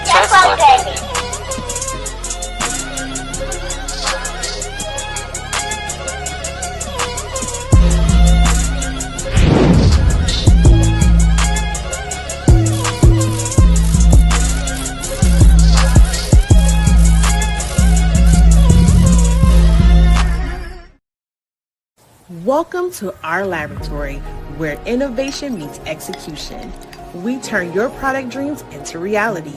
Tesla, baby. Welcome to our laboratory, where innovation meets execution. We turn your product dreams into reality.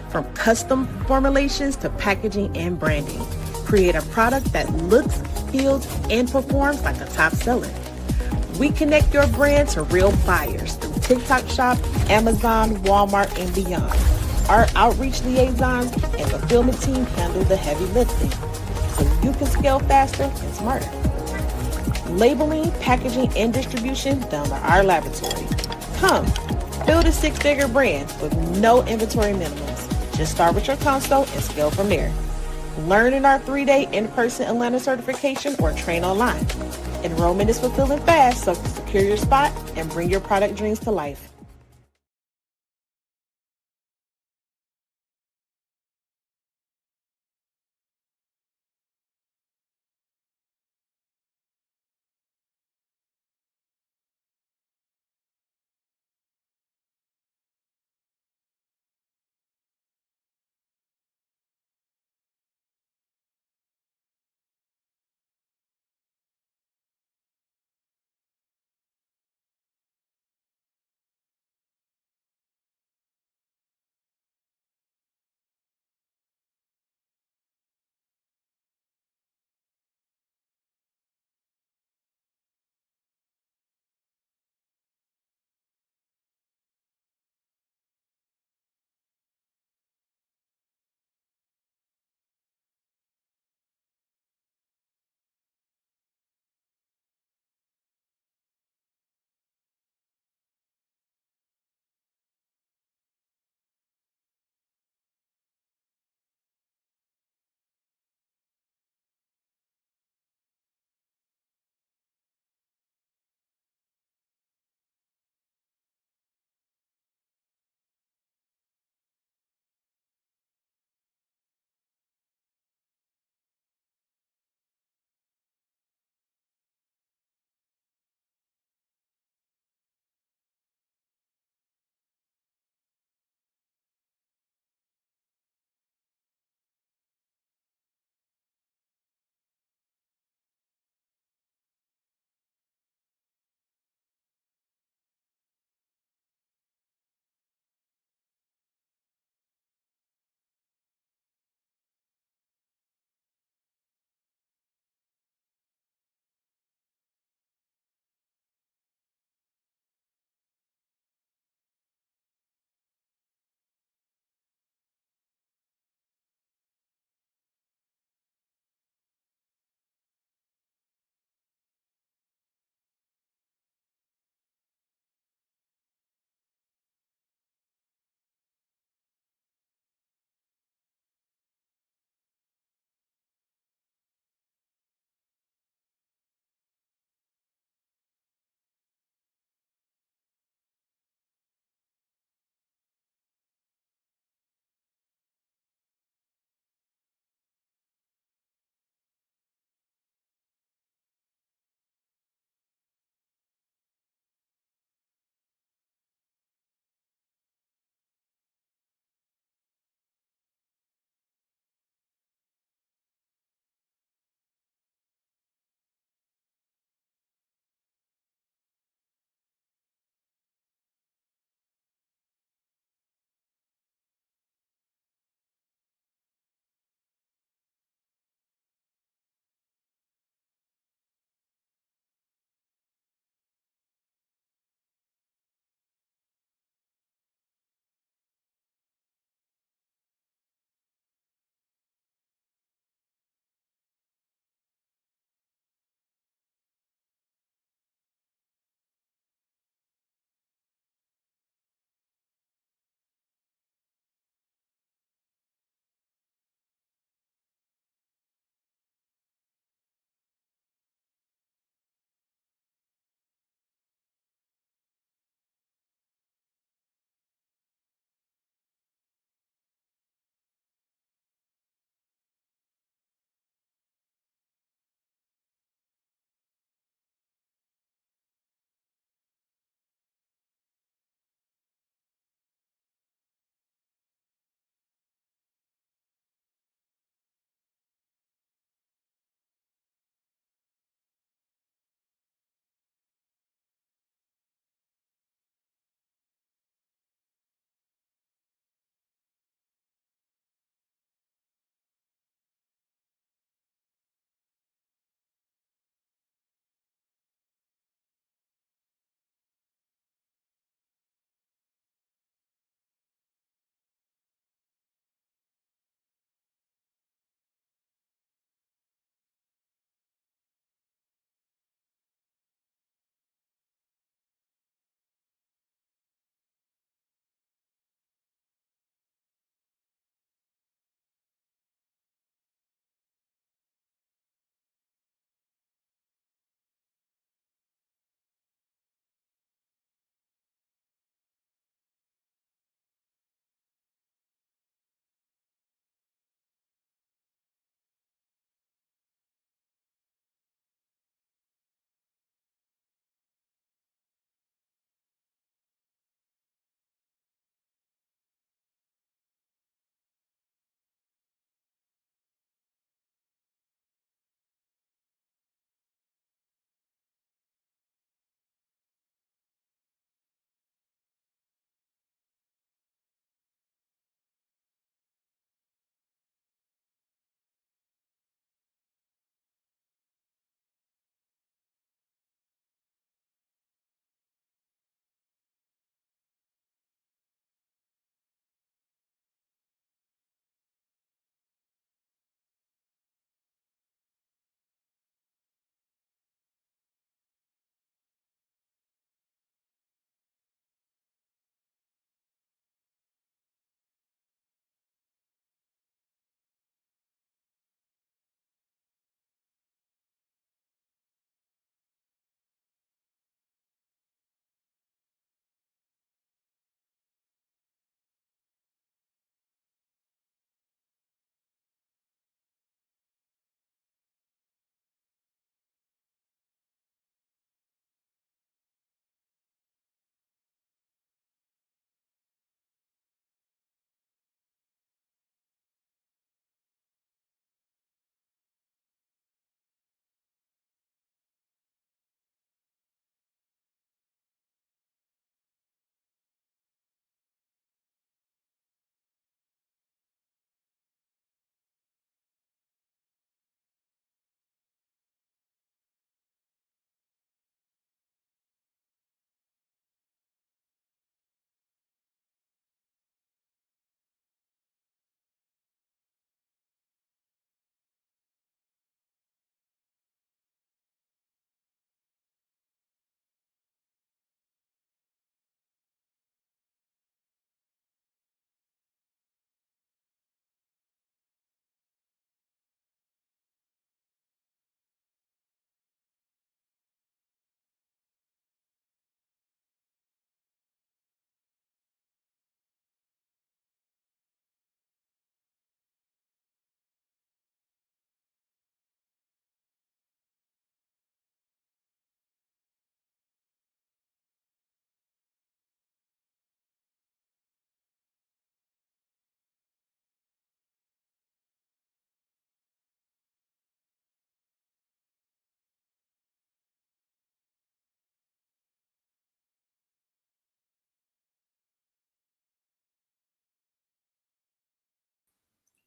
From custom formulations to packaging and branding, create a product that looks, feels, and performs like a top seller. We connect your brand to real buyers through TikTok Shop, Amazon, Walmart, and beyond. Our outreach liaisons and fulfillment team handle the heavy lifting, so you can scale faster and smarter. Labeling, packaging, and distribution done by our laboratory. Come, build a six-figure brand with no inventory minimums. Just start with your console and scale from there. Learn in our 3-day in-person Atlanta certification or train online. Enrollment is fulfilling fast, so secure your spot and bring your product dreams to life.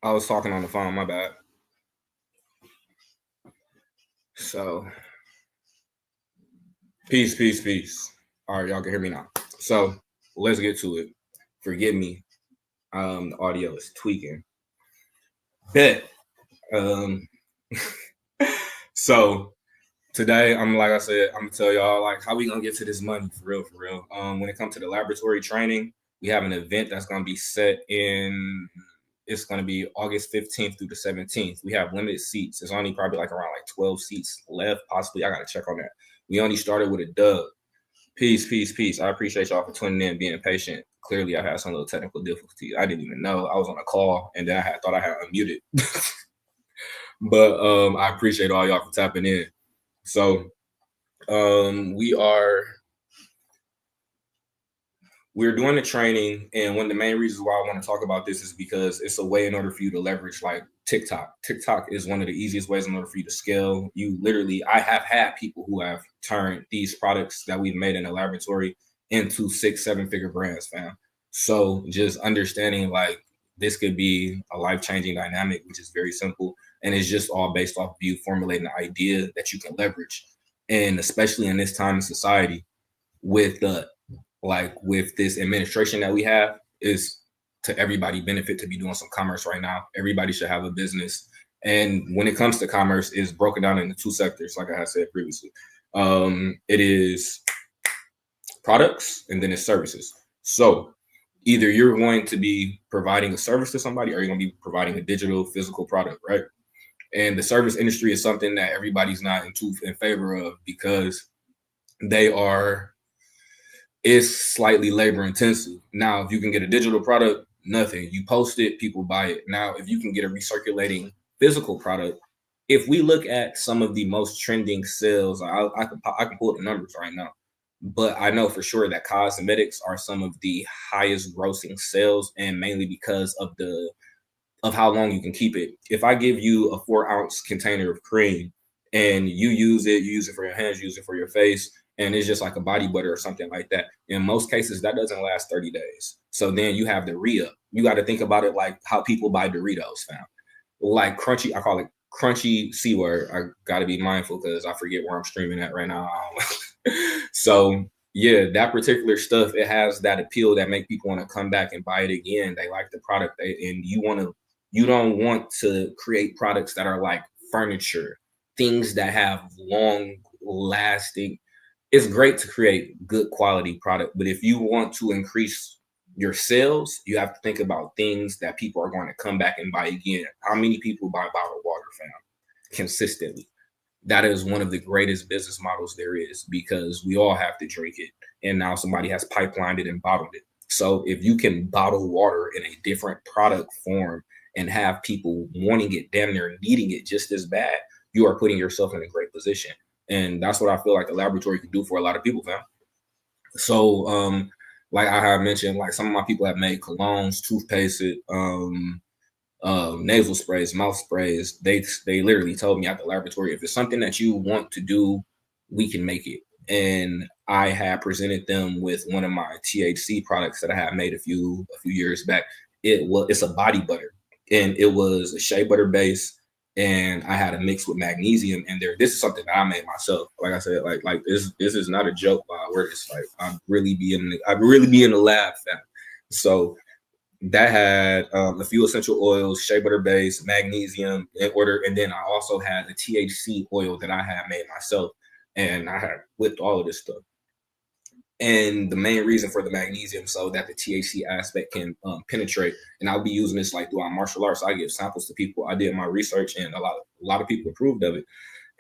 I was talking on the phone, my bad. So, peace. All right, y'all can hear me now. So, let's get to it. Forgive me. The audio is tweaking. Bet. Um, so today, like I said, I'm gonna tell y'all like how we gonna get to this money for real. When it comes to the laboratory training, we have an event that's gonna be set in. It's gonna be August 15th through the 17th. We have limited seats. There's only probably like around like 12 seats left. Possibly, I gotta check on that. We only started with a dub. Peace. I appreciate y'all for tuning in, being patient. Clearly, I had some little technical difficulties. I didn't even know I was on a call, and then I thought I had unmuted. But I appreciate all y'all for tapping in. So we're doing the training, and one of the main reasons why I want to talk about this is because it's a way in order for you to leverage like TikTok. TikTok is one of the easiest ways in order for you to scale. I have had people who have turned these products that we've made in the laboratory into 6-7 figure brands, fam. So just understanding like this could be a life-changing dynamic, which is very simple. And it's just all based off of you formulating the idea that you can leverage. And especially in this time in society with this administration that we have, is to everybody benefit to be doing some commerce right now. Everybody should have a business. And when it comes to commerce, it's broken down into two sectors, like I had said previously. It is products and then it's services. So either you're going to be providing a service to somebody or you're going to be providing a digital physical product, right? And the service industry is something that everybody's not in favor of because it's slightly labor intensive. Now, if you can get a digital product, nothing. You post it, people buy it. Now, if you can get a recirculating physical product, if we look at some of the most trending sales, I can pull the numbers right now, but I know for sure that cosmetics are some of the highest grossing sales, and mainly because of how long you can keep it. If I give you a 4-ounce container of cream and you use it for your hands, use it for your face, and it's just like a body butter or something like that. In most cases, that doesn't last 30 days. So then you have the re-up. You got to think about it like how people buy Doritos, fam. Like crunchy, I call it crunchy C word. I got to be mindful because I forget where I'm streaming at right now. So yeah, that particular stuff, it has that appeal that make people want to come back and buy it again. They like the product, and you don't want to create products that are like furniture, things that have long lasting. It's great to create good quality product, but if you want to increase your sales, you have to think about things that people are going to come back and buy again. How many people buy bottled water, fam, consistently? That is one of the greatest business models there is, because we all have to drink it, and now somebody has pipelined it and bottled it. So if you can bottle water in a different product form and have people wanting it, damn near needing it just as bad, you are putting yourself in a great position. And that's what I feel like the laboratory can do for a lot of people, fam. So, like I have mentioned, like some of my people have made colognes, toothpaste, nasal sprays, mouth sprays. They literally told me at the laboratory, if it's something that you want to do, we can make it. And I had presented them with one of my THC products that I had made a few years back. It's a body butter, and it was a shea butter base, and I had a mix with magnesium in there. This is something that I made myself. Like I said, like this is not a joke. Where it's like I really be in the lab, fam. So that had a few essential oils, shea butter base, magnesium in order, and then I also had a THC oil that I had made myself, and I had whipped all of this stuff. And the main reason for the magnesium, so that the THC aspect can penetrate. And I'll be using this like throughout martial arts. I give samples to people. I did my research, and a lot of people approved of it.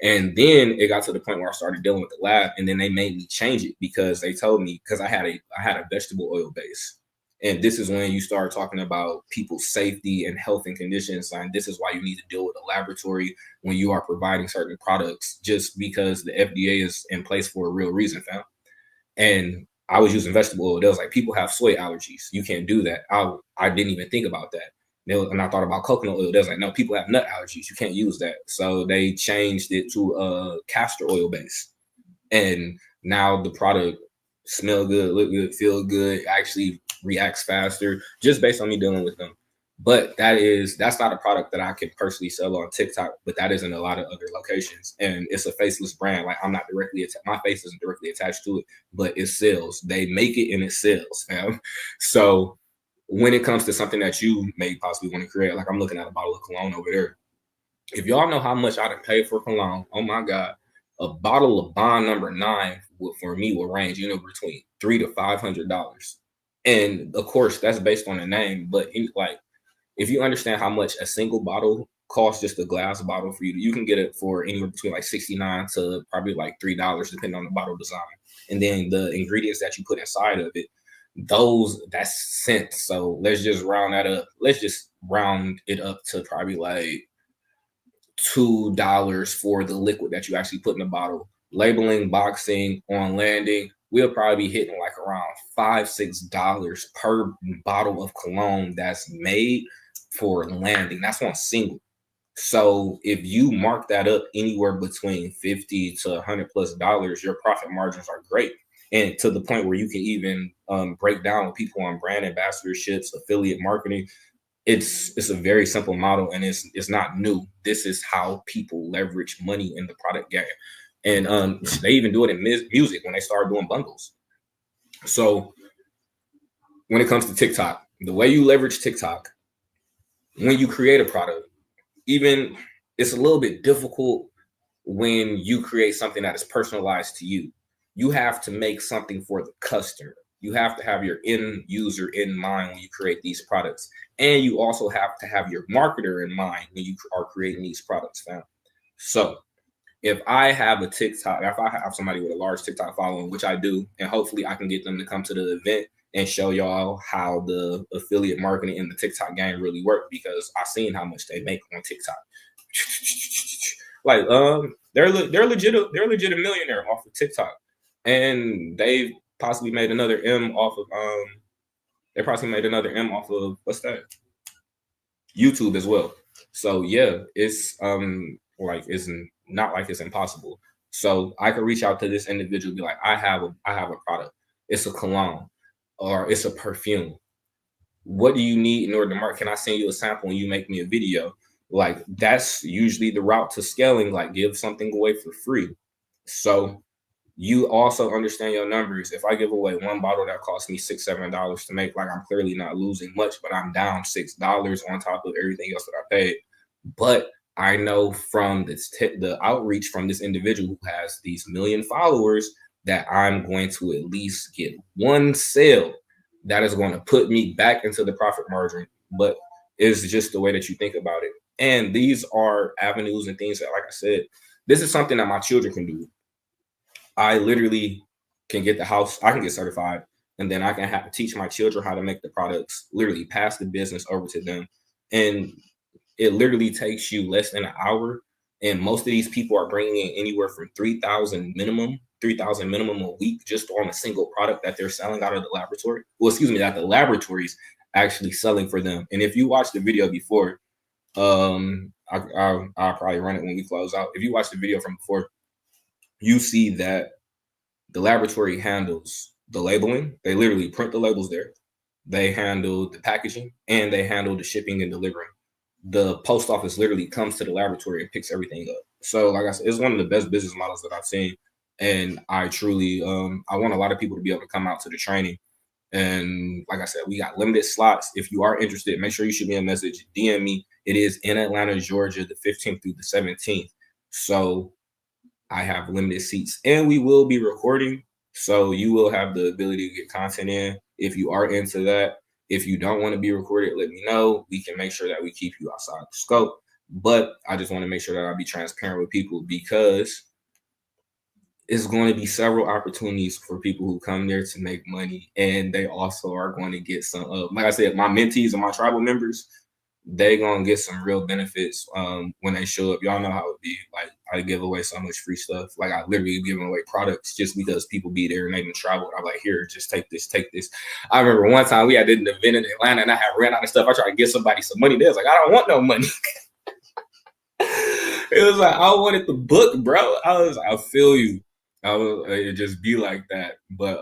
And then it got to the point where I started dealing with the lab, and then they made me change it because they told me, because I had a vegetable oil base. And this is when you start talking about people's safety and health and conditions. And this is why you need to deal with a laboratory when you are providing certain products, just because the FDA is in place for a real reason, fam. And I was using vegetable oil. They was like, people have soy allergies. You can't do that. I didn't even think about that. And I thought about coconut oil. They was like, no, people have nut allergies. You can't use that. So they changed it to a castor oil base. And now the product smell good, look good, feel good, actually reacts faster, just based on me dealing with them. But that's not a product that I can personally sell on TikTok, but that is in a lot of other locations. And it's a faceless brand. Like I'm not directly my face isn't directly attached to it, but it sells. They make it and it sells, fam. So when it comes to something that you may possibly want to create, like I'm looking at a bottle of cologne over there. If y'all know how much I done paid for cologne, oh my God, a bottle of Bond number 9 for me will range, between $300 to $500. And of course, that's based on the name, but if you understand how much a single bottle costs, just a glass bottle for you can get it for anywhere between like $69 to probably like $3, depending on the bottle design. And then the ingredients that you put inside of it, that's cents. So let's just round that up. Let's just round it up to probably like $2 for the liquid that you actually put in the bottle. Labeling, boxing, on landing, we'll probably be hitting like around $5-6 per bottle of cologne that's made for landing. That's on single. So if you mark that up anywhere between $50 to $100+ your profit margins are great. And to the point where you can even break down with people on brand ambassadorships, affiliate marketing. It's a very simple model, and it's not new. This is how people leverage money in the product game. And they even do it in music when they start doing bundles. So when it comes to TikTok, the way you leverage TikTok, when you create a product, even it's a little bit difficult when you create something that is personalized to you. You have to make something for the customer. You have to have your end user in mind when you create these products. And you also have to have your marketer in mind when you are creating these products, fam. So if I have a TikTok, if I have somebody with a large TikTok following, which I do, and hopefully I can get them to come to the event and show y'all how the affiliate marketing in the TikTok game really work, because I've seen how much they make on TikTok. Like they're legit a millionaire off of TikTok, and they've possibly made another M off of what's that? YouTube as well. So yeah, it's it's not like it's impossible. So I could reach out to this individual and be like, I have a product. It's a cologne or it's a perfume. What do you need in order to market? Can I send you a sample and you make me a video? Like that's usually the route to scaling, like give something away for free. So you also understand your numbers. If I give away one bottle that costs me $6-7 to make, like I'm clearly not losing much, but I'm down $6 on top of everything else that I paid. But I know from the outreach from this individual who has these million followers that I'm going to at least get one sale that is going to put me back into the profit margin. But it's just the way that you think about it. And these are avenues and things that, like I said, this is something that my children can do. I literally can get I can get certified, and then I can teach my children how to make the products, literally pass the business over to them. And it literally takes you less than an hour. And most of these people are bringing in anywhere from 3,000 minimum a week just on a single product that they're selling out of the laboratory. Well, excuse me, that the laboratory's actually selling for them. And if you watch the video before, I'll probably run it when we close out. If you watch the video from before, you see that the laboratory handles the labeling. They literally print the labels there. They handle the packaging, and they handle the shipping and delivering. The post office literally comes to the laboratory and picks everything up. So like I said, it's one of the best business models that I've seen. And I truly, I want a lot of people to be able to come out to the training. And like I said, we got limited slots. If you are interested, make sure you shoot me a message, DM me. It is in Atlanta, Georgia, the 15th through the 17th. So I have limited seats, and we will be recording. So you will have the ability to get content in if you are into that. If you don't want to be recorded, let me know. We can make sure that we keep you outside the scope. But I just want to make sure that I be transparent with people, because it's going to be several opportunities for people who come there to make money. And they also are going to get some, like I said, my mentees and my tribal members, they going to get some real benefits when they show up. Y'all know how it be. Like, I give away so much free stuff. Like, I literally giving away products just because people be there and they didn't travel. I'm like, here, just take this. I remember one time we had an event in Atlanta and I had ran out of stuff. I tried to get somebody some money. They was like, I don't want no money. It was like, I wanted the book, bro. I feel you. It just be like that. But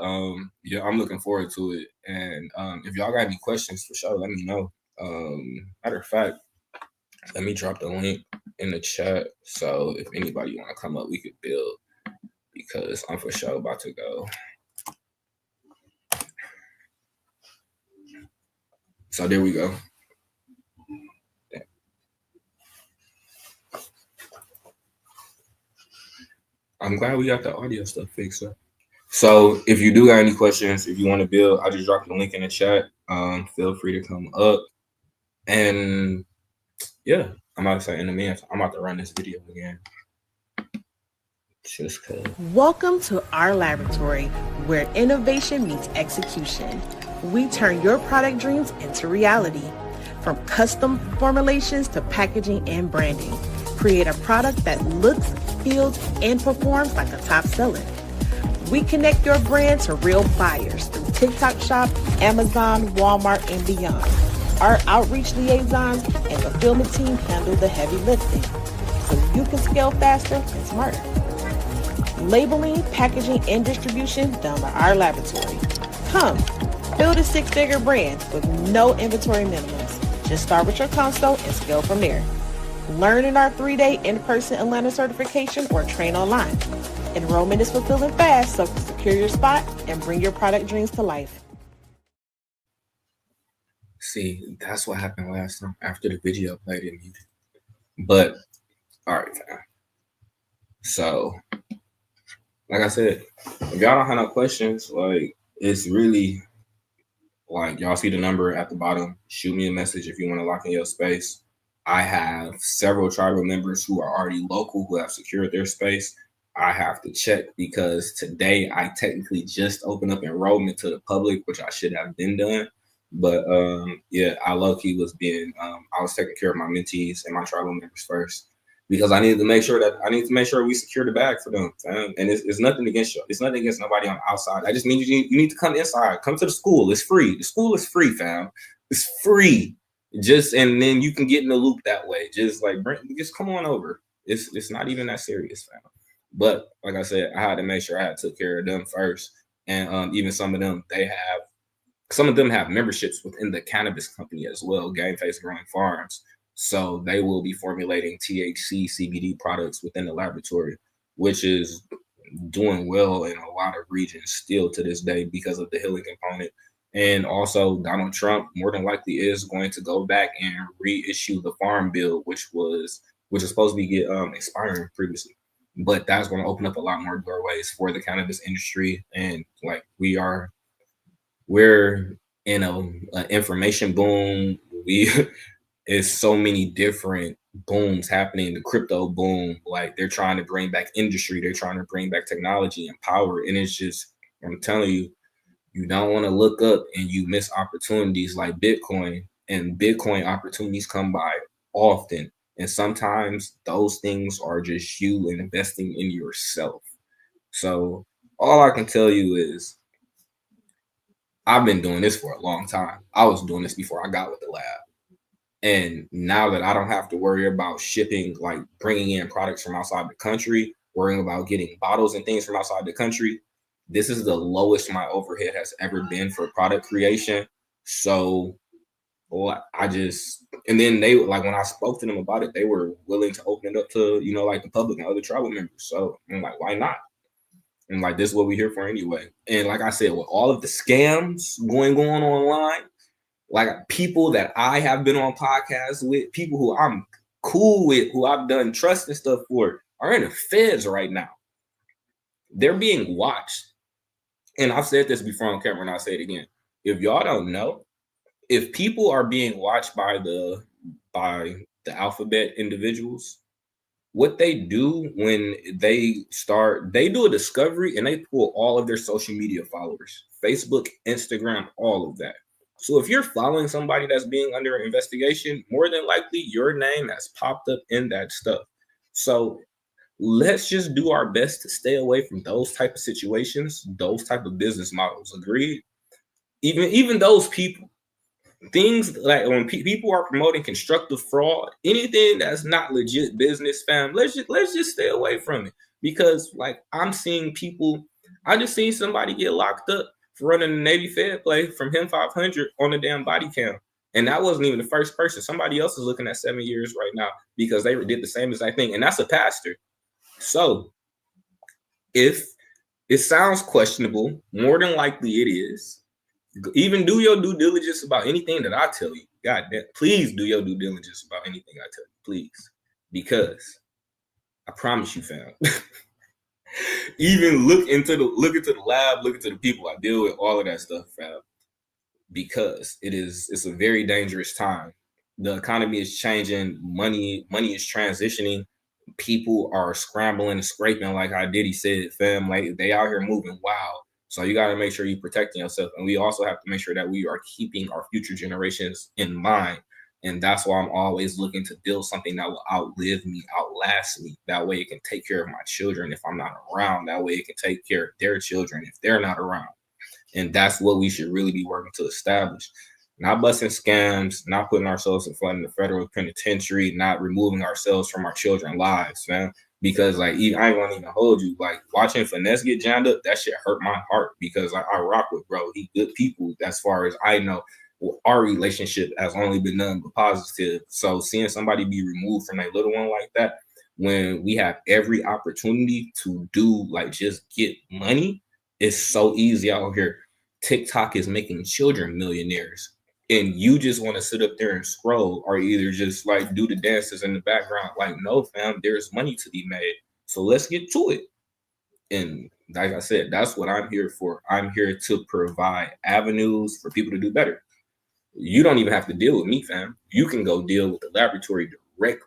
yeah, I'm looking forward to it. And if y'all got any questions, for sure, let me know. Matter of fact, let me drop the link in the chat. So if anybody want to come up, we could build, because I'm for sure about to go. So there we go. I'm glad we got the audio stuff fixed up. So if you do got any questions, if you want to build, I just dropped the link in the chat. Feel free to come up. And yeah, I'm about to say in the meantime, I'm about to run this video again. Just cause. Welcome to our laboratory where innovation meets execution. We turn your product dreams into reality. From custom formulations to packaging and branding, create a product that looks, feels, and performs like a top seller. We connect your brand to real buyers through TikTok Shop, Amazon, Walmart, and beyond. Our outreach liaisons and fulfillment team handle the heavy lifting, so you can scale faster and smarter. Labeling, packaging, and distribution done by our laboratory. Come, build a six-figure brand with no inventory minimums. Just start with your console and scale from there. Learn in our 3-day in-person Atlanta certification or train online. Enrollment is fulfilling fast, so secure your spot and bring your product dreams to life. See, that's what happened last time after the video played in music. But all right, fam. So, like I said, if y'all don't have no questions, like it's really like y'all see the number at the bottom. Shoot me a message if you want to lock in your space. I have several tribal members who are already local who have secured their space. I have to check because today I technically just opened up enrollment to the public, which I should have been done. But yeah, I low-key was being I was taking care of my mentees and my tribal members first, because I needed to make sure we secure the bag for them. And it's nothing against you. It's nothing against nobody on the outside. I just mean you need to come inside. Come to the school. It's free. The school is free, fam. It's free. And then you can get in the loop that way. Just come on over. It's not even that serious, fam. But like I said, I had to make sure I had took care of them first. And even some of them have memberships within the cannabis company as well, Game Face Growing Farms. So they will be formulating THC CBD products within the laboratory, which is doing well in a lot of regions still to this day because of the healing component. And also Donald Trump more than likely is going to go back and reissue the farm bill, which is supposed to be expiring previously. But that's going to open up a lot more doorways for the cannabis industry. And like we're in an information boom. It's so many different booms happening. The crypto boom, like they're trying to bring back industry, they're trying to bring back technology and power. And it's just, I'm telling you, you don't want to look up and you miss opportunities like Bitcoin. And Bitcoin opportunities come by often. And sometimes those things are just you investing in yourself. So all I can tell you is I've been doing this for a long time. I was doing this before I got with the lab. And now that I don't have to worry about shipping, like bringing in products from outside the country, worrying about getting bottles and things from outside the country, this is the lowest my overhead has ever been for product creation. So and then they, like, when I spoke to them about it, they were willing to open it up to, like the public and other tribal members. So I'm like, why not? And like, this is what we're here for anyway. And like I said, with all of the scams going on online, like people that I have been on podcasts with, people who I'm cool with, who I've done trust and stuff for, are in the feds right now. They're being watched. And I've said this before on camera and I'll say it again. If y'all don't know, if people are being watched by the alphabet individuals, what they do when they do a discovery and they pull all of their social media followers, Facebook, Instagram, all of that. So if you're following somebody that's being under investigation, more than likely your name has popped up in that stuff. So let's just do our best to stay away from those type of situations, those type of business models. Agreed? Even those people. Things like when people are promoting constructive fraud, anything that's not legit business, fam, let's just stay away from it. Because like I just seen somebody get locked up for running a Navy Fed play from him 500 on a damn body cam. And that wasn't even the first person. Somebody else is looking at 7 years right now because they did the same exact thing. And that's a pastor. So if it sounds questionable, more than likely it is. Even do your due diligence about anything that I tell you. God damn, please do your due diligence about anything I tell you, please. Because I promise you, fam. Even look into the lab, look into the people I deal with, all of that stuff, fam. Because it's a very dangerous time. The economy is changing, money is transitioning, people are scrambling and scraping, like how Diddy said, fam. Like they out here moving wild. So you got to make sure you're protecting yourself. And we also have to make sure that we are keeping our future generations in mind. And that's why I'm always looking to build something that will outlive me, outlast me. That way it can take care of my children if I'm not around. That way it can take care of their children if they're not around. And that's what we should really be working to establish. Not busting scams, not putting ourselves in front of the federal penitentiary, not removing ourselves from our children's lives, man. Because like I ain't gonna even hold you. Like watching Finesse get jammed up, that shit hurt my heart because I rock with bro. He good people as far as I know. Well, our relationship has only been nothing but positive. So seeing somebody be removed from a little one like that, when we have every opportunity to do like just get money, it's so easy out here. TikTok is making children millionaires. And you just want to sit up there and scroll or either just like do the dances in the background. Like, no, fam, there's money to be made. So let's get to it. And like I said, that's what I'm here for. I'm here to provide avenues for people to do better. You don't even have to deal with me, fam. You can go deal with the laboratory directly.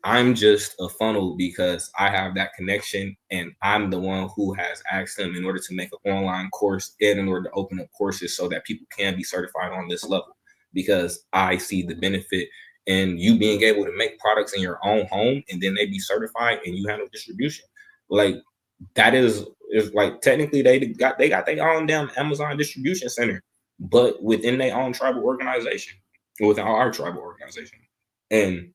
I'm just a funnel because I have that connection and I'm the one who has asked them in order to make an online course and in order to open up courses so that people can be certified on this level because I see the benefit in you being able to make products in your own home and then they be certified and you handle distribution. Like that is like technically they got their own damn Amazon distribution center, but within their own tribal organization, within our tribal organization. And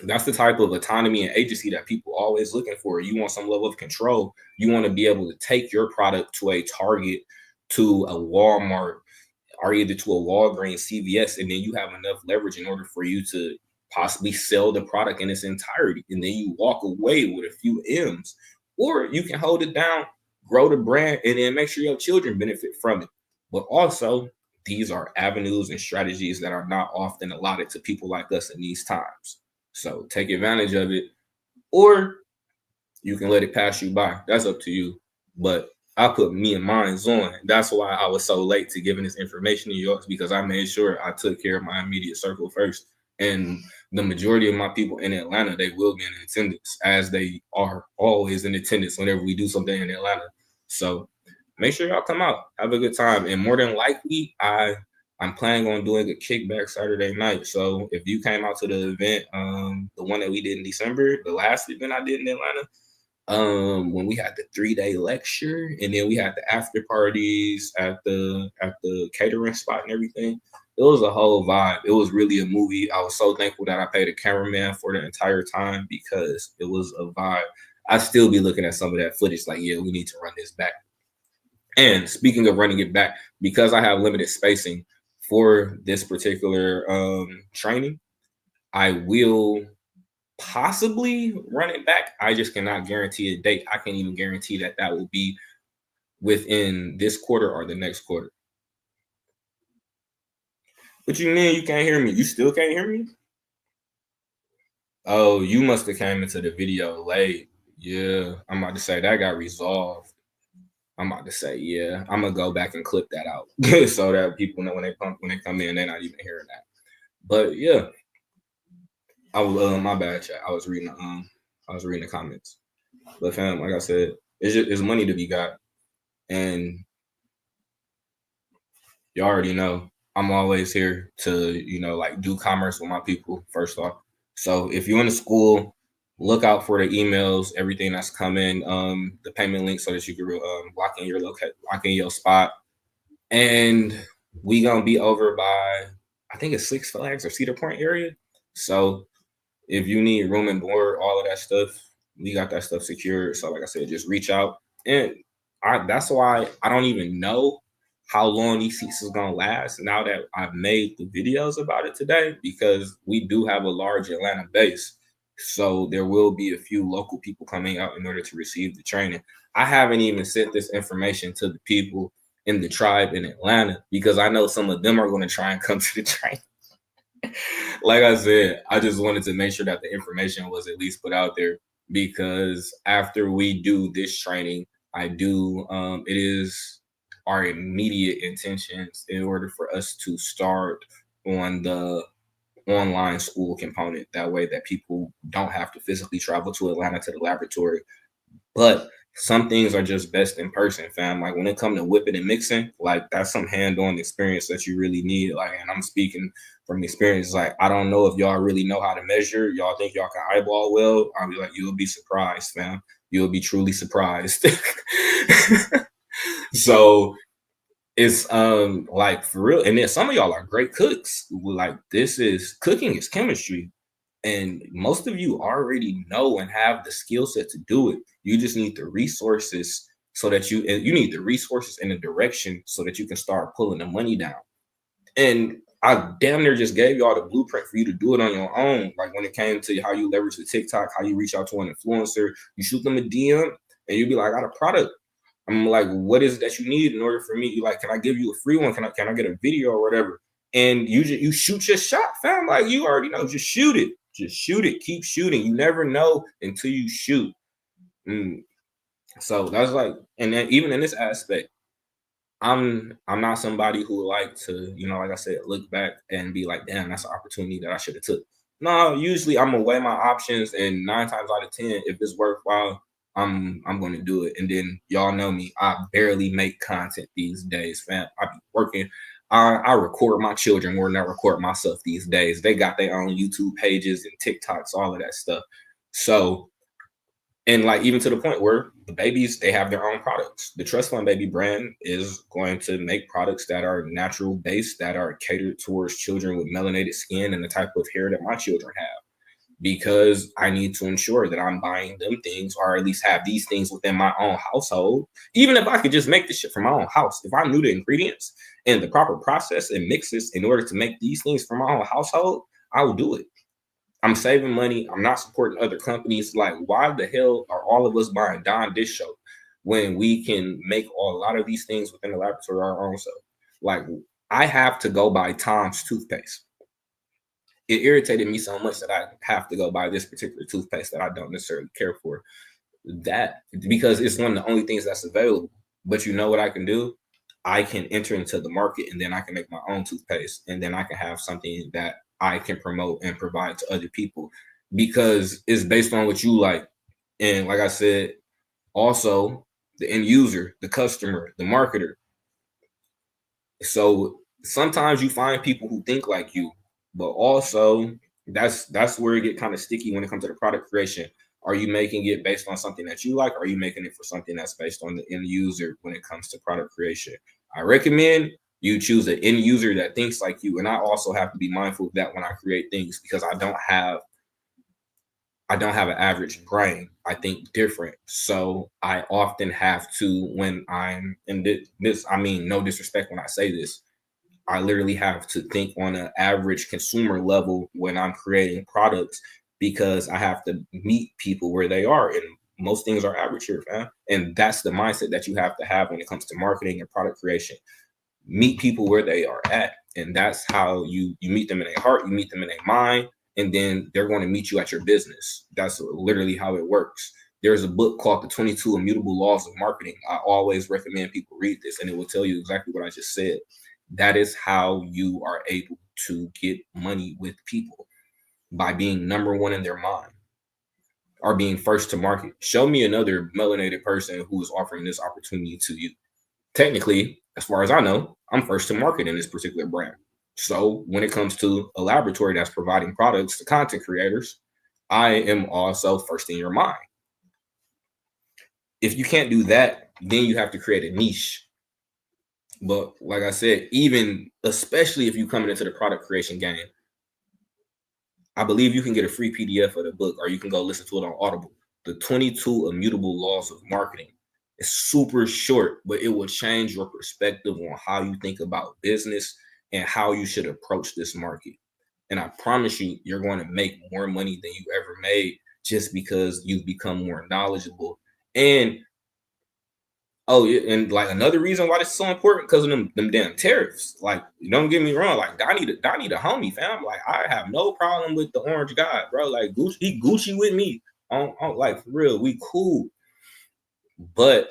that's the type of autonomy and agency that people are always looking for. You want some level of control. You want to be able to take your product to a Target, to a Walmart, or either to a Walgreens, CVS, and then you have enough leverage in order for you to possibly sell the product in its entirety. And then you walk away with a few M's. Or you can hold it down, grow the brand, and then make sure your children benefit from it. But also, these are avenues and strategies that are not often allotted to people like us in these times. So take advantage of it, or you can let it pass you by. That's up to you. But I put me and mine on. That's why I was so late to giving this information to you because I made sure I took care of my immediate circle first. And the majority of my people in Atlanta, they will be in attendance as they are always in attendance whenever we do something in Atlanta. So make sure y'all come out, have a good time. And more than likely, I'm planning on doing a kickback Saturday night. So if you came out to the event, the one that we did in December, the last event I did in Atlanta, when we had the 3-day lecture and then we had the after parties at the catering spot and everything, it was a whole vibe. It was really a movie. I was so thankful that I paid a cameraman for the entire time because it was a vibe. I still be looking at some of that footage like, yeah, we need to run this back. And speaking of running it back, because I have limited spacing for this particular training, I will possibly run it back. I just cannot guarantee a date. I can't even guarantee that will be within this quarter or the next quarter. What you mean you can't hear me? You still can't hear me? Oh, you must have came into the video late. Yeah, I'm about to say that got resolved. I'm about to say, yeah, I'm gonna go back and clip that out so that people know when they come in, they're not even hearing that. But yeah, I was my bad, chat. I was reading the comments. But fam, like I said, it's money to be got, and you already know I'm always here to like do commerce with my people first off. So if you're in the school, look out for the emails, everything that's coming, the payment link so that you can lock in your spot. And we gonna be over by I think it's Six Flags or Cedar Point area. So if you need room and board, all of that stuff, we got that stuff secured. So like I said, just reach out. And that's why I don't even know how long these seats is gonna last now that I've made the videos about it today, because we do have a large Atlanta base. So there will be a few local people coming out in order to receive the training. I haven't even sent this information to the people in the tribe in Atlanta because I know some of them are going to try and come to the training. Like I said, I just wanted to make sure that the information was at least put out there, because after we do this training, I do it is our immediate intentions in order for us to start on the online school component. That way that people don't have to physically travel to Atlanta to the laboratory. But some things are just best in person, fam. Like when it comes to whipping and mixing, like that's some hand-on experience that you really need. Like, and I'm speaking from experience. Like, I don't know if y'all really know how to measure. Y'all think y'all can eyeball well? I'll be like, you'll be surprised, fam. You'll be truly surprised. So it's like for real. And then some of y'all are great cooks. Like this is cooking is chemistry. And most of you already know and have the skill set to do it. You just need the resources so that you need the resources and the direction so that you can start pulling the money down. And I damn near just gave y'all the blueprint for you to do it on your own. Like when it came to how you leverage the TikTok, how you reach out to an influencer, you shoot them a DM and you be like, I got a product. I'm like, what is it that you need in order for me? You like, can I give you a free one? Can I get a video or whatever? And you shoot your shot, fam. Like you already know, just shoot it. Just shoot it. Keep shooting. You never know until you shoot. So that's like, and then even in this aspect, I'm not somebody who like to, like I said, look back and be like, damn, that's an opportunity that I should have took. No, usually I'm gonna weigh my options, and 9 times out of 10, if it's worthwhile, I'm gonna do it. And then y'all know me, I barely make content these days, fam. I be working. I record my children more than I record myself these days. They got their own YouTube pages and TikToks, all of that stuff. So, and like even to the point where the babies, they have their own products. The Trust Fund Baby brand is going to make products that are natural based, that are catered towards children with melanated skin and the type of hair that my children have, because I need to ensure that I'm buying them things, or at least have these things within my own household. Even if I could just make this shit from my own house, if I knew the ingredients and the proper process and mixes in order to make these things from my own household, I will do it. I'm saving money. I'm not supporting other companies. Like, why the hell are all of us buying Dawn dish soap when we can make a lot of these things within the laboratory our own self? Like, I have to go buy Tom's toothpaste. It irritated me so much that I have to go buy this particular toothpaste that I don't necessarily care for. That because it's one of the only things that's available. But you know what I can do? I can enter into the market, and then I can make my own toothpaste, and then I can have something that I can promote and provide to other people, because it's based on what you like. And like I said, also the end user, the customer, the marketer. So sometimes you find people who think like you, but also that's where it get kind of sticky when it comes to the product creation. Are you making it based on something that you like? Or are you making it for something that's based on the end user when it comes to product creation? I recommend you choose an end user that thinks like you. And I also have to be mindful of that when I create things, because I don't have an average brain. I think different. So I often have to, when I'm in this, I mean, no disrespect when I say this, I literally have to think on an average consumer level when I'm creating products, because I have to meet people where they are. And most things are average here, fam. And that's the mindset that you have to have when it comes to marketing and product creation. Meet people where they are at. And that's how you meet them in their heart, you meet them in their mind, and then they're going to meet you at your business. That's literally how it works. There's a book called The 22 Immutable Laws of Marketing. I always recommend people read this, and it will tell you exactly what I just said. That is how you are able to get money with people, by being number one in their mind, or being first to market. Show me another melanated person who is offering this opportunity to you. Technically, as far as I know, I'm first to market in this particular brand. So when it comes to a laboratory that's providing products to content creators, I am also first in your mind. If you can't do that, then you have to create a niche. But like I said, even especially if you're coming into the product creation game, I believe you can get a free PDF of the book, or you can go listen to it on Audible. The 22 Immutable Laws of Marketing. It's super short, but it will change your perspective on how you think about business and how you should approach this market. And I promise you, you're going to make more money than you ever made just because you've become more knowledgeable. And oh, yeah, and like another reason why this is so important because of them damn tariffs. Like, don't get me wrong, like Donnie the homie, fam. Like, I have no problem with the orange guy, bro. Like, Gucci, he Gucci with me on like for real, we cool. But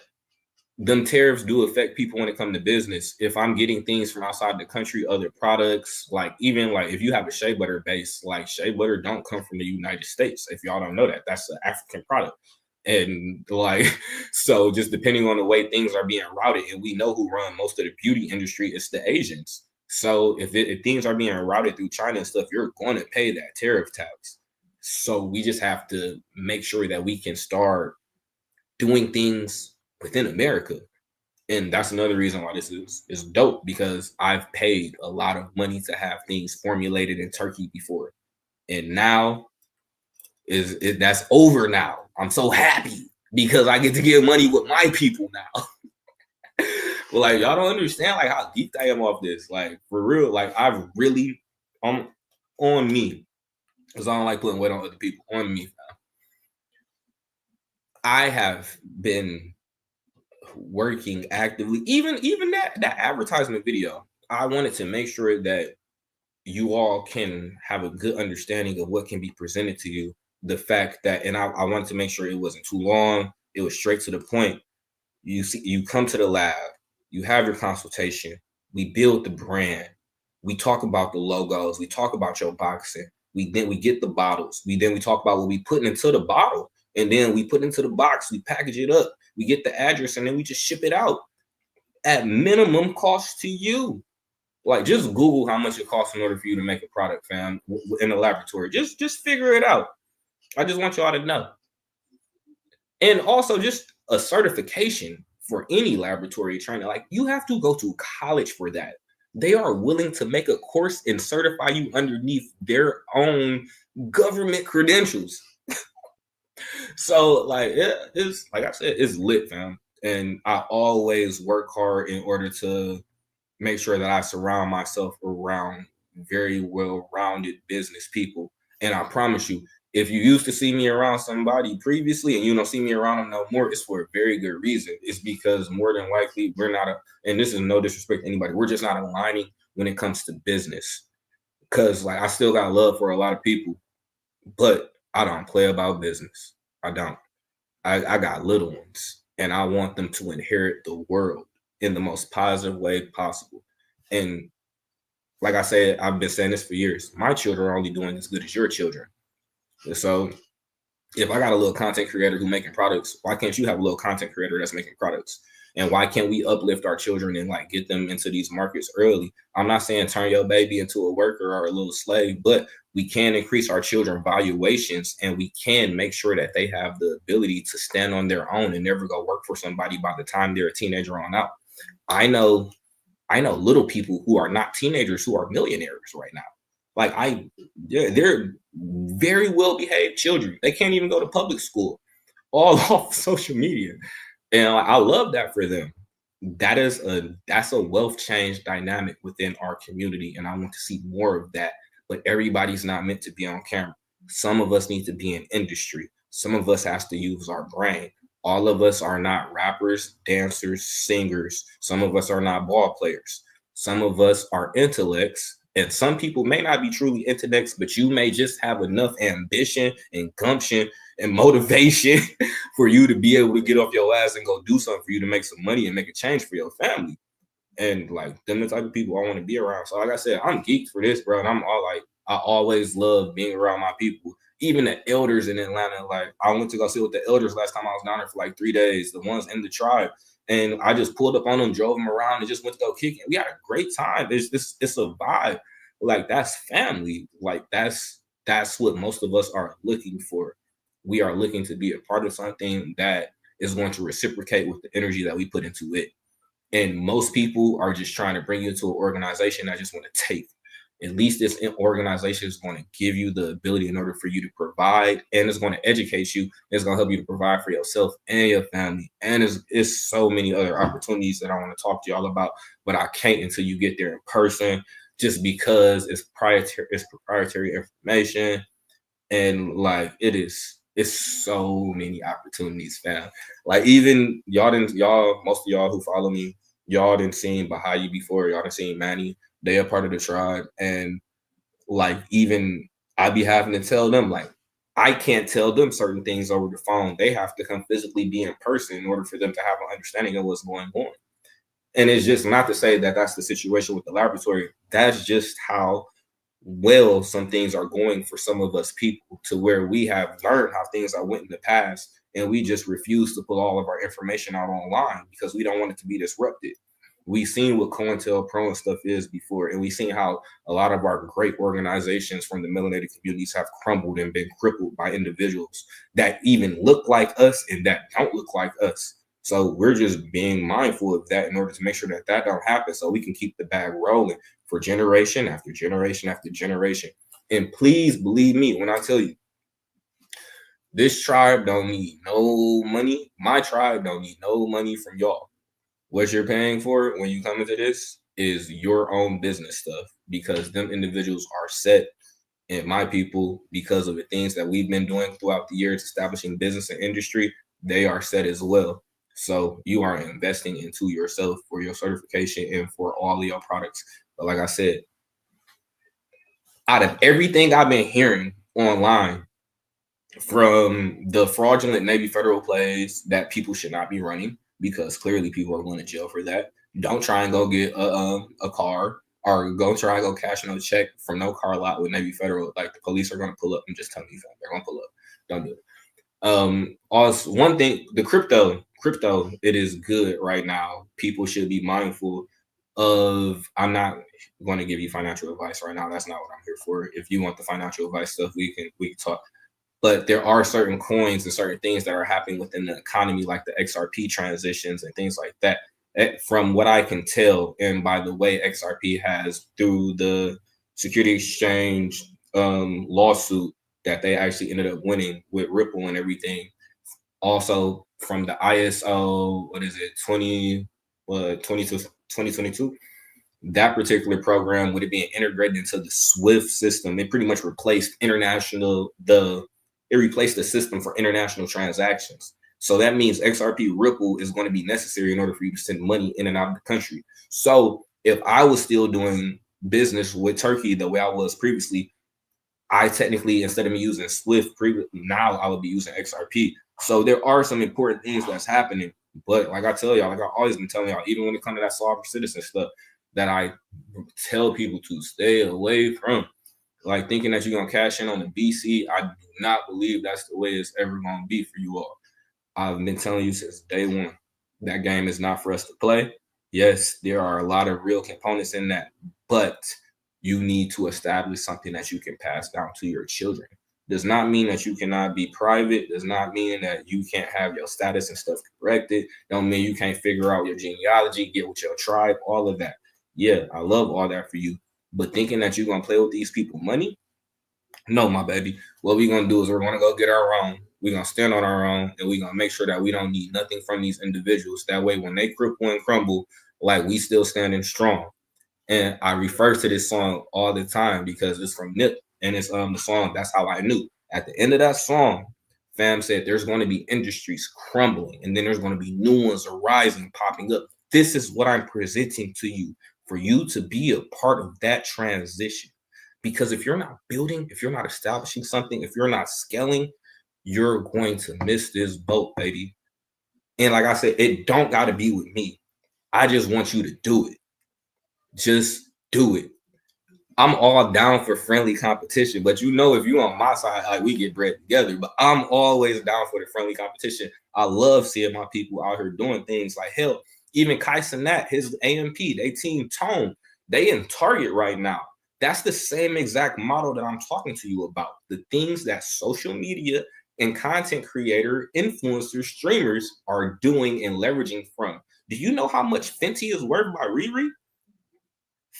them tariffs do affect people when it comes to business. If I'm getting things from outside the country, other products, like even like if you have a shea butter base, like shea butter don't come from the United States. If y'all don't know that, that's an African product. And like, so just depending on the way things are being routed, and we know who run most of the beauty industry, it's the Asians. So if things are being routed through China and stuff, you're going to pay that tariff tax. So we just have to make sure that we can start doing things within America. And that's another reason why this is dope, because I've paid a lot of money to have things formulated in Turkey before. And now that's over now. I'm so happy because I get to give money with my people now. But like, y'all don't understand like how deep I am off this. Like, for real, like I've really on me, because I don't like putting weight on other people. On me, I have been working actively. Even that advertisement video, I wanted to make sure that you all can have a good understanding of what can be presented to you. The fact that, and I wanted to make sure it wasn't too long, it was straight to the point. You come to the lab, you have your consultation, we build the brand, we talk about the logos, we talk about your boxing, we get the bottles, we talk about what we put into the bottle, and then we put into the box, we package it up, we get the address, and then we just ship it out at minimum cost to you. Like, just Google how much it costs in order for you to make a product, fam, in the laboratory. Just figure it out. I just want y'all to know. And also just a certification for any laboratory training. Like, you have to go to college for that. They are willing to make a course and certify you underneath their own government credentials. So, like, it's like I said, it's lit, fam. And I always work hard in order to make sure that I surround myself around very well-rounded business people. And I promise you, if you used to see me around somebody previously and you don't see me around them no more, it's for a very good reason. It's because more than likely we're not, and this is no disrespect to anybody, we're just not aligning when it comes to business. Because like I still got love for a lot of people, but I don't play about business. I don't. I got little ones, and I want them to inherit the world in the most positive way possible. And like I said, I've been saying this for years. My children are only doing as good as your children. And so if I got a little content creator who's making products, why can't you have a little content creator that's making products? And why can't we uplift our children and like get them into these markets early? I'm not saying turn your baby into a worker or a little slave, but we can increase our children valuations, and we can make sure that they have the ability to stand on their own and never go work for somebody by the time they're a teenager on out. I know little people who are not teenagers who are millionaires right now. Like they're very well behaved children. They can't even go to public school, all off social media. And I love that for them. That's a wealth change dynamic within our community, and I want to see more of that. But everybody's not meant to be on camera. Some of us need to be in industry. Some of us has to use our brain. All of us are not rappers, dancers, singers. Some of us are not ball players. Some of us are intellects. And some people may not be truly intellects, but you may just have enough ambition and gumption and motivation for you to be able to get off your ass and go do something for you to make some money and make a change for your family. And like, them the type of people I want to be around. So like I said, I'm geeked for this, bro. And I'm all like, I always love being around my people. Even the elders in Atlanta. Like, I went to go sit with the elders last time I was down there for like 3 days, the ones in the tribe. And I just pulled up on them, drove them around, and just went to go kick it. We had a great time. It's a vibe. Like, that's family. Like, that's what most of us are looking for. We are looking to be a part of something that is going to reciprocate with the energy that we put into it. And most people are just trying to bring you into an organization that just want to take. At least this organization is going to give you the ability in order for you to provide, and it's going to educate you. It's going to help you to provide for yourself and your family. And it's so many other opportunities that I want to talk to y'all about, but I can't until you get there in person, just because it's proprietary information. And like it's so many opportunities, fam. Like even most of y'all who follow me, y'all didn't seen Bahia before, y'all didn't seen Manny. They are part of the tribe. And like even I be having to tell them, like, I can't tell them certain things over the phone. They have to come physically be in person in order for them to have an understanding of what's going on. And it's just not to say that that's the situation with the laboratory. That's just how well some things are going for some of us people, to where we have learned how things are went in the past, and we just refuse to put all of our information out online because we don't want it to be disrupted. We've seen what COINTELPRO and stuff is before, and we've seen how a lot of our great organizations from the melanated communities have crumbled and been crippled by individuals that even look like us and that don't look like us. So we're just being mindful of that in order to make sure that that don't happen, so we can keep the bag rolling for generation after generation after generation. And please believe me when I tell you, this tribe don't need no money. My tribe don't need no money from y'all. What you're paying for when you come into this is your own business stuff, because them individuals are set. And my people, because of the things that we've been doing throughout the years, establishing business and industry, they are set as well. So you are investing into yourself for your certification and for all of your products. But like I said, out of everything I've been hearing online, from the fraudulent Navy Federal plays that people should not be running, because clearly people are going to jail for that. Don't try and go get a car, or go try and go cash no check from no car lot with Navy Federal. Like, the police are going to pull up. I'm just telling you, they're going to pull up. Don't do it. Also, one thing, the crypto, it is good right now. People should be mindful of. I'm not going to give you financial advice right now. That's not what I'm here for. If you want the financial advice stuff, we can talk. But there are certain coins and certain things that are happening within the economy, like the XRP transitions and things like that. From what I can tell, and by the way, XRP has, through the Security Exchange lawsuit that they actually ended up winning with Ripple and everything. Also from the ISO, 2022, that particular program, with it being integrated into the SWIFT system, it pretty much replaced it replaced the system for international transactions. So that means XRP Ripple is going to be necessary in order for you to send money in and out of the country. So if I was still doing business with Turkey the way I was previously, I technically, instead of me using SWIFT previously, now I would be using XRP. So there are some important things that's happening. But like I tell y'all, like I've always been telling y'all, even when it comes to that sovereign citizen stuff, that I tell people to stay away from. Like, thinking that you're going to cash in on the BC, I do not believe that's the way it's ever going to be for you all. I've been telling you since day one, that game is not for us to play. Yes, there are a lot of real components in that, but you need to establish something that you can pass down to your children. Does not mean that you cannot be private. Does not mean that you can't have your status and stuff corrected. Don't mean you can't figure out your genealogy, get with your tribe, all of that. Yeah, I love all that for you. But thinking that you're going to play with these people money? No, my baby. What we're going to do is we're going to go get our own. We're going to stand on our own, and we're going to make sure that we don't need nothing from these individuals. That way, when they cripple and crumble, like, we still standing strong. And I refer to this song all the time because it's from Nip, and it's the song That's How I Knew. At the end of that song, fam said there's going to be industries crumbling, and then there's going to be new ones arising, popping up. This is what I'm presenting to you, for you to be a part of that transition. Because if you're not building, if you're not establishing something, if you're not scaling, you're going to miss this boat, baby. And like I said, it don't got to be with me. I just want you to do it. Just do it. I'm all down for friendly competition, but you know, if you on my side, like, we get bread together. But I'm always down for the friendly competition. I love seeing my people out here doing things. Like, hell, even Kyson Nat, his AMP, they team Tone, they in Target right now. That's the same exact model that I'm talking to you about. The things that social media and content creator, influencers, streamers are doing and leveraging from. Do you know how much Fenty is worth by Riri?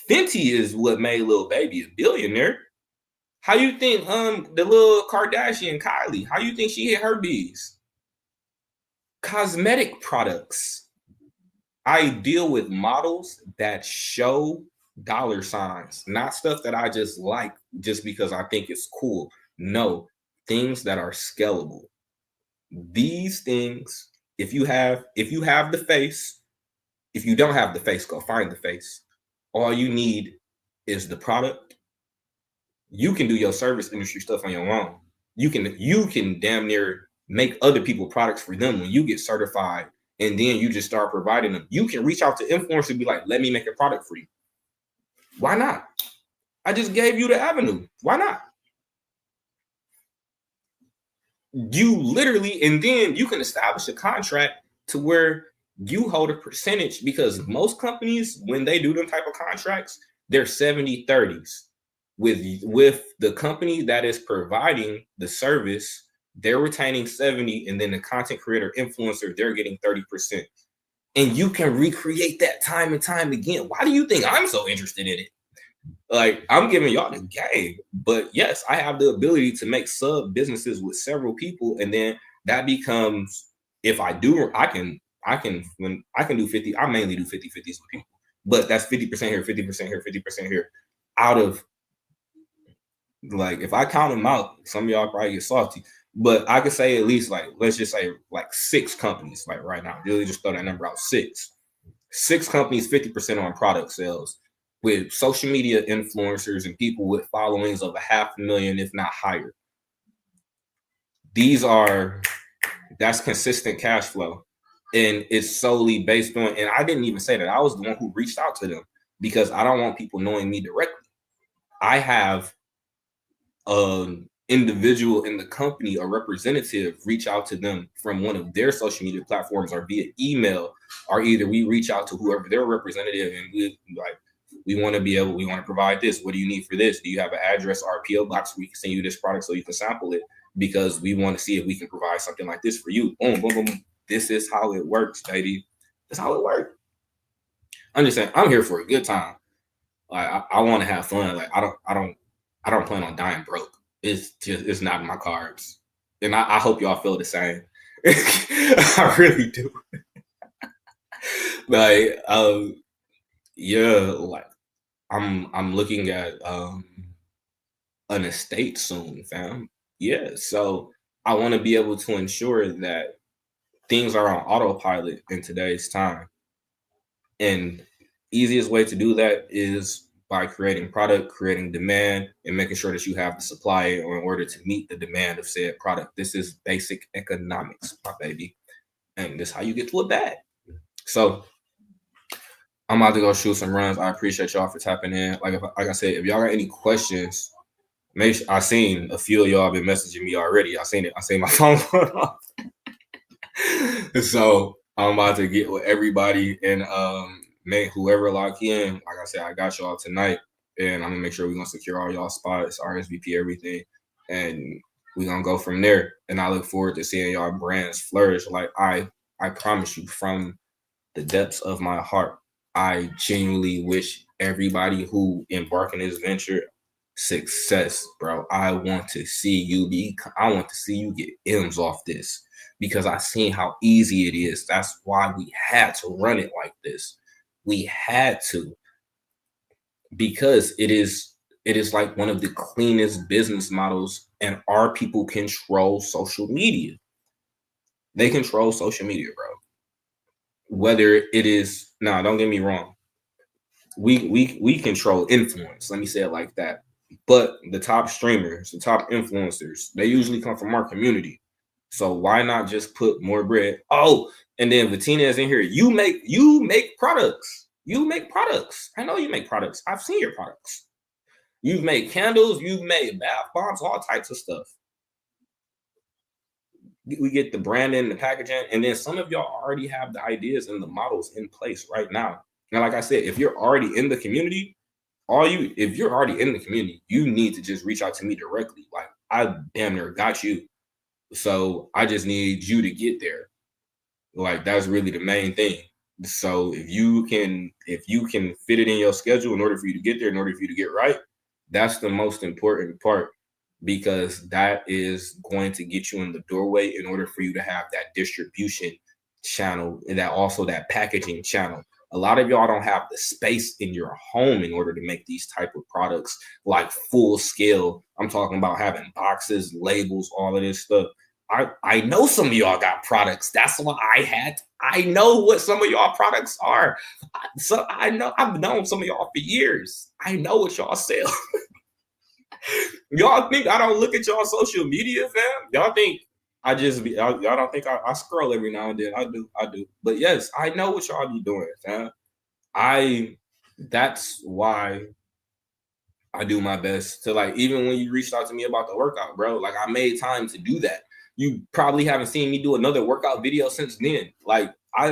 Fenty is what made Lil Baby a billionaire. How you think the little Kardashian Kylie, how you think she hit her bees? Cosmetic products. I deal with models that show dollar signs, not stuff that I just like just because I think it's cool. No, things that are scalable. These things, if you have the face, if you don't have the face, go find the face. All you need is the product. You can do your service industry stuff on your own. You can damn near make other people products for them when you get certified, and then you just start providing them. You can reach out to influencers and be like, let me make a product for you. Why not? I just gave you the avenue. Why not? You literally, and then you can establish a contract to where you hold a percentage, because most companies, when they do them type of contracts, they're 70-30s. With the company that is providing the service, they're retaining 70, and then the content creator influencer, they're getting 30%. And you can recreate that time and time again. Why do you think I'm so interested in it? Like, I'm giving y'all the game, but yes, I have the ability to make sub businesses with several people, and then that becomes, if I do, I can do 50. I mainly do 50-50s with people, but that's 50% here, 50% here, 50% here. Out of, like, if I count them out, some of y'all probably get salty, but I could say at least, like, let's just say like 6 companies, like right now, really just throw that number out, 6 companies, 50% on product sales, with social media influencers and people with followings of 500,000, if not higher. That's consistent cash flow. And it's solely based on, and I didn't even say that, I was the one who reached out to them, because I don't want people knowing me directly. I have an individual in the company, a representative, reach out to them from one of their social media platforms or via email, or either we reach out to whoever their representative, and we want to provide this. What do you need for this? Do you have an address or a PO box we can send you this product so you can sample it? Because we want to see if we can provide something like this for you. Boom, boom, boom. This is how it works, baby. That's how it works. I'm just saying, I'm here for a good time. Like, I want to have fun. Like, I don't plan on dying broke. It's not in my cards. And I hope y'all feel the same. I really do. Like, yeah, like, I'm looking at an estate soon, fam. Yeah, so I want to be able to ensure that things are on autopilot in today's time. And easiest way to do that is by creating product, creating demand, and making sure that you have the supply in order to meet the demand of said product. This is basic economics, my baby. And this is how you get to a bag. So I'm about to go shoot some runs. I appreciate y'all for tapping in. Like I said, if y'all got any questions, make sure, I seen a few of y'all been messaging me already. I seen it. I seen my phone going off. So I'm about to get with everybody and make whoever lock in. Like I said, I got y'all tonight, and I'm gonna make sure we're gonna secure all y'all spots, RSVP, everything, and we're gonna go from there. And I look forward to seeing y'all brands flourish. Like, I promise you, from the depths of my heart, I genuinely wish everybody who embark in this venture success, bro. I want to see you get M's off this, because I seen how easy it is. That's why we had to run it like this. We had to, because it is like one of the cleanest business models, and our people control social media. They control social media, bro. Whether it is, don't get me wrong, we control influence. Let me say it like that. But the top streamers, the top influencers, they usually come from our community. So why not just put more bread? Oh, and then Vatina is in here. You make products. You make products. I know you make products. I've seen your products. You've made candles. You've made bath bombs, all types of stuff. We get the branding, the packaging, and then some of y'all already have the ideas and the models in place right now. Now, like I said, if you're already in the community, you need to just reach out to me directly. Like, I damn near got you. So I just need you to get there. Like, that's really the main thing. So if you can fit it in your schedule in order for you to get there, in order for you to get right, that's the most important part, because that is going to get you in the doorway in order for you to have that distribution channel, and that packaging channel. A lot of y'all don't have the space in your home in order to make these type of products like full scale. I'm talking about having boxes, labels, all of this stuff. I know some of y'all got products. That's why I know what some of y'all products are. So I've known some of y'all for years. I know what y'all sell. Y'all think I don't look at y'all social media, fam? Y'all think I just be, y'all don't think I scroll every now and then. I do. But yes, I know what y'all be doing, fam. That's why I do my best to, like, even when you reached out to me about the workout, bro, like, I made time to do that. You probably haven't seen me do another workout video since then. Like I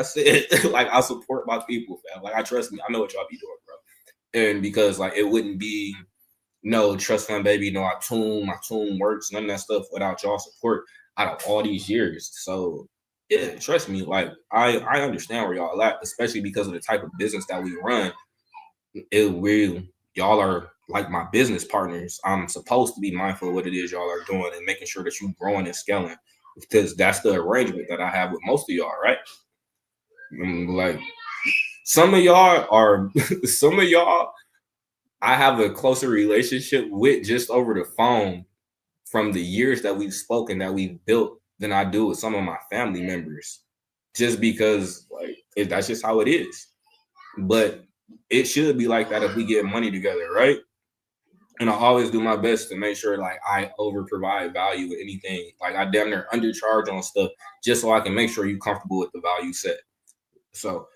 said, like, I support my people, fam. Like, I trust me. I know what y'all be doing, bro. And because, like, it wouldn't be no trust fund, baby, no, my tune works, none of that stuff without y'all support out of all these years. So yeah, trust me, like, I understand where y'all at, especially because of the type of business that we run. Y'all are like my business partners. I'm supposed to be mindful of what it is y'all are doing and making sure that you growing and scaling, because that's the arrangement that I have with most of y'all, right? Like, some of y'all I have a closer relationship with just over the phone from the years that we've spoken, that we've built, than I do with some of my family members, just because, like, that's just how it is. But it should be like that if we get money together, right? And I always do my best to make sure, like, I over provide value with anything. Like, I damn near undercharge on stuff just so I can make sure you're comfortable with the value set. So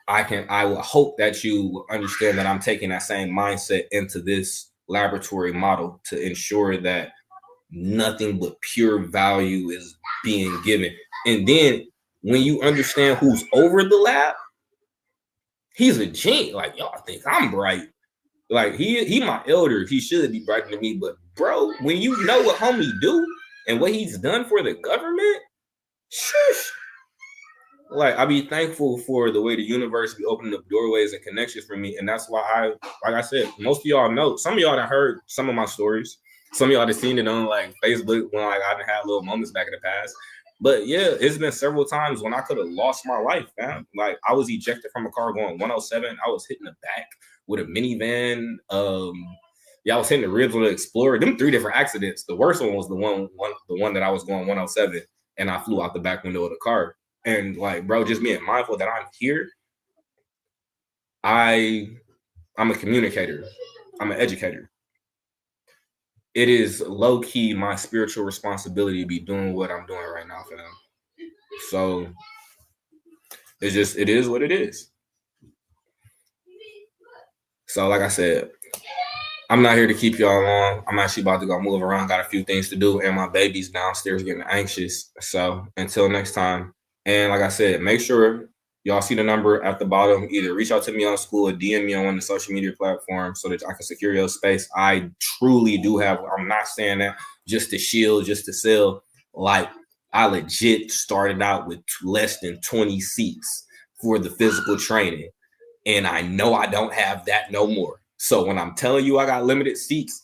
I will hope that you understand that I'm taking that same mindset into this laboratory model to ensure that nothing but pure value is being given. And then when you understand who's over the lab, he's a genius. Like, y'all think I'm bright. Like, he my elder. He should be brighter than me. But bro, when you know what homie do and what he's done for the government, shush. Like, I be thankful for the way the universe be opening up doorways and connections for me. And that's why like I said, most of y'all know. Some of y'all that heard some of my stories. Some of y'all that seen it on, like, Facebook when, like, I done had little moments back in the past. But yeah, it's been several times when I could have lost my life, man. Like, I was ejected from a car going 107. I was hitting the back with a minivan. I was hitting the ribs with an Explorer. Them 3 different accidents. The worst one was the one that I was going 107, and I flew out the back window of the car. And, like, bro, just being mindful that I'm here. I'm a communicator. I'm an educator. It is low key my spiritual responsibility to be doing what I'm doing right now, fam. So it is what it is. So, like I said, I'm not here to keep y'all long. I'm actually about to go move around. Got a few things to do, and my baby's downstairs getting anxious. So until next time. And like I said, make sure y'all see the number at the bottom. Either reach out to me on school or DM me on one of the social media platforms so that I can secure your space. I truly do have, I'm not saying that just to shield, just to sell. Like, I legit started out with less than 20 seats for the physical training. And I know I don't have that no more. So when I'm telling you I got limited seats,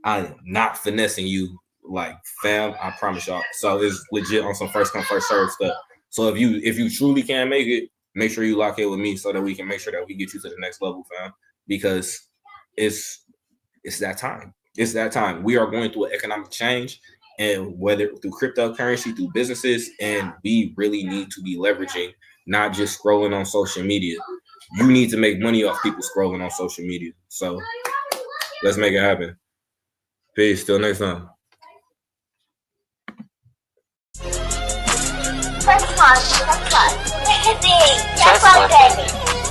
I am not finessing you. Like, fam, I promise y'all. So it's legit on some first come, first serve stuff. So if you truly can't make it, make sure you lock in with me so that we can make sure that we get you to the next level, fam. Because it's that time. It's that time. We are going through an economic change, and whether through cryptocurrency, through businesses, and we really need to be leveraging, not just scrolling on social media. You need to make money off people scrolling on social media. So let's make it happen. Peace. Till next time. Press 1. Press 1. Jackpot, baby.